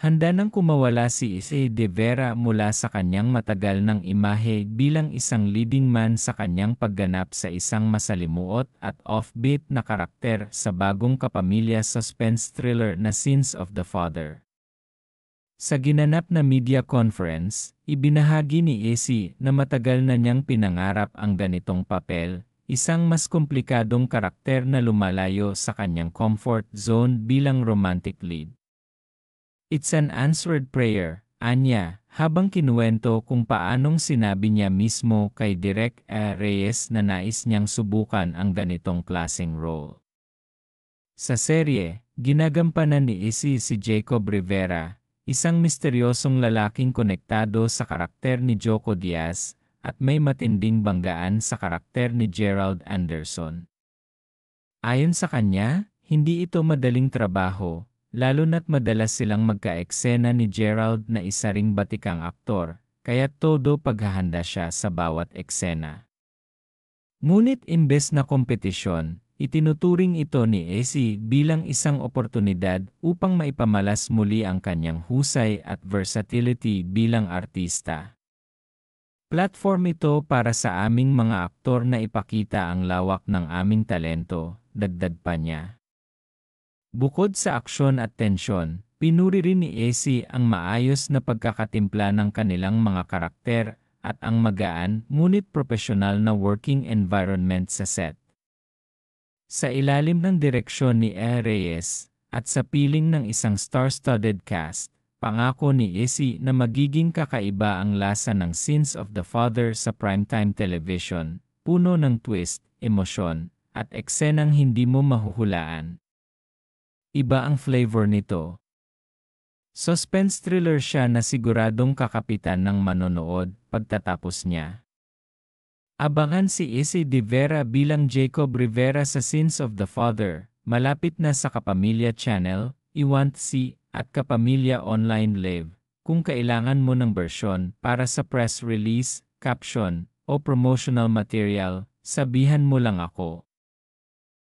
Handa nang kumawala si Issei de Vera mula sa kanyang matagal ng imahe bilang isang leading man sa kanyang pagganap sa isang masalimuot at offbeat na karakter sa bagong kapamilya suspense thriller na Sins of the Father. Sa ginanap na media conference, ibinahagi ni Issei na matagal na niyang pinangarap ang ganitong papel, isang mas komplikadong karakter na lumalayo sa kanyang comfort zone bilang romantic lead. It's an answered prayer, anya, habang kinuwento kung paanong sinabi niya mismo kay Direk Reyes na nais niyang subukan ang ganitong klaseng role. Sa serye, ginagampanan ni Issei si Jacob Rivera, isang misteryosong lalaking konektado sa karakter ni Joko Diaz, at may matinding banggaan sa karakter ni Gerald Anderson. Ayon sa kanya, hindi ito madaling trabaho, lalo na't madalas silang magka-eksena ni Gerald na isa ring batikang aktor, kaya todo paghahanda siya sa bawat eksena. Ngunit imbes na kompetisyon, itinuturing ito ni Issei bilang isang oportunidad upang maipamalas muli ang kanyang husay at versatility bilang artista. Platform ito para sa aming mga aktor na ipakita ang lawak ng aming talento, dagdag pa niya. Bukod sa aksyon at tensyon, pinuri rin ni Issei ang maayos na pagkakatimpla ng kanilang mga karakter at ang magaan ngunit profesional na working environment sa set. Sa ilalim ng direksyon ni Reyes at sa piling ng isang star-studded cast, pangako ni Issei na magiging kakaiba ang lasa ng Sins of the Father sa primetime television, puno ng twist, emosyon, at eksenang hindi mo mahuhulaan. Iba ang flavor nito. Suspense thriller siya na siguradong kakapitan ng manonood pagtatapos niya. Abangan si Issei de Vera bilang Jacob Rivera sa Sins of the Father, malapit na sa Kapamilya Channel, I-Want-See, at Kapamilya Online Live. Kung kailangan mo ng bersyon para sa press release, caption, o promotional material, sabihan mo lang ako.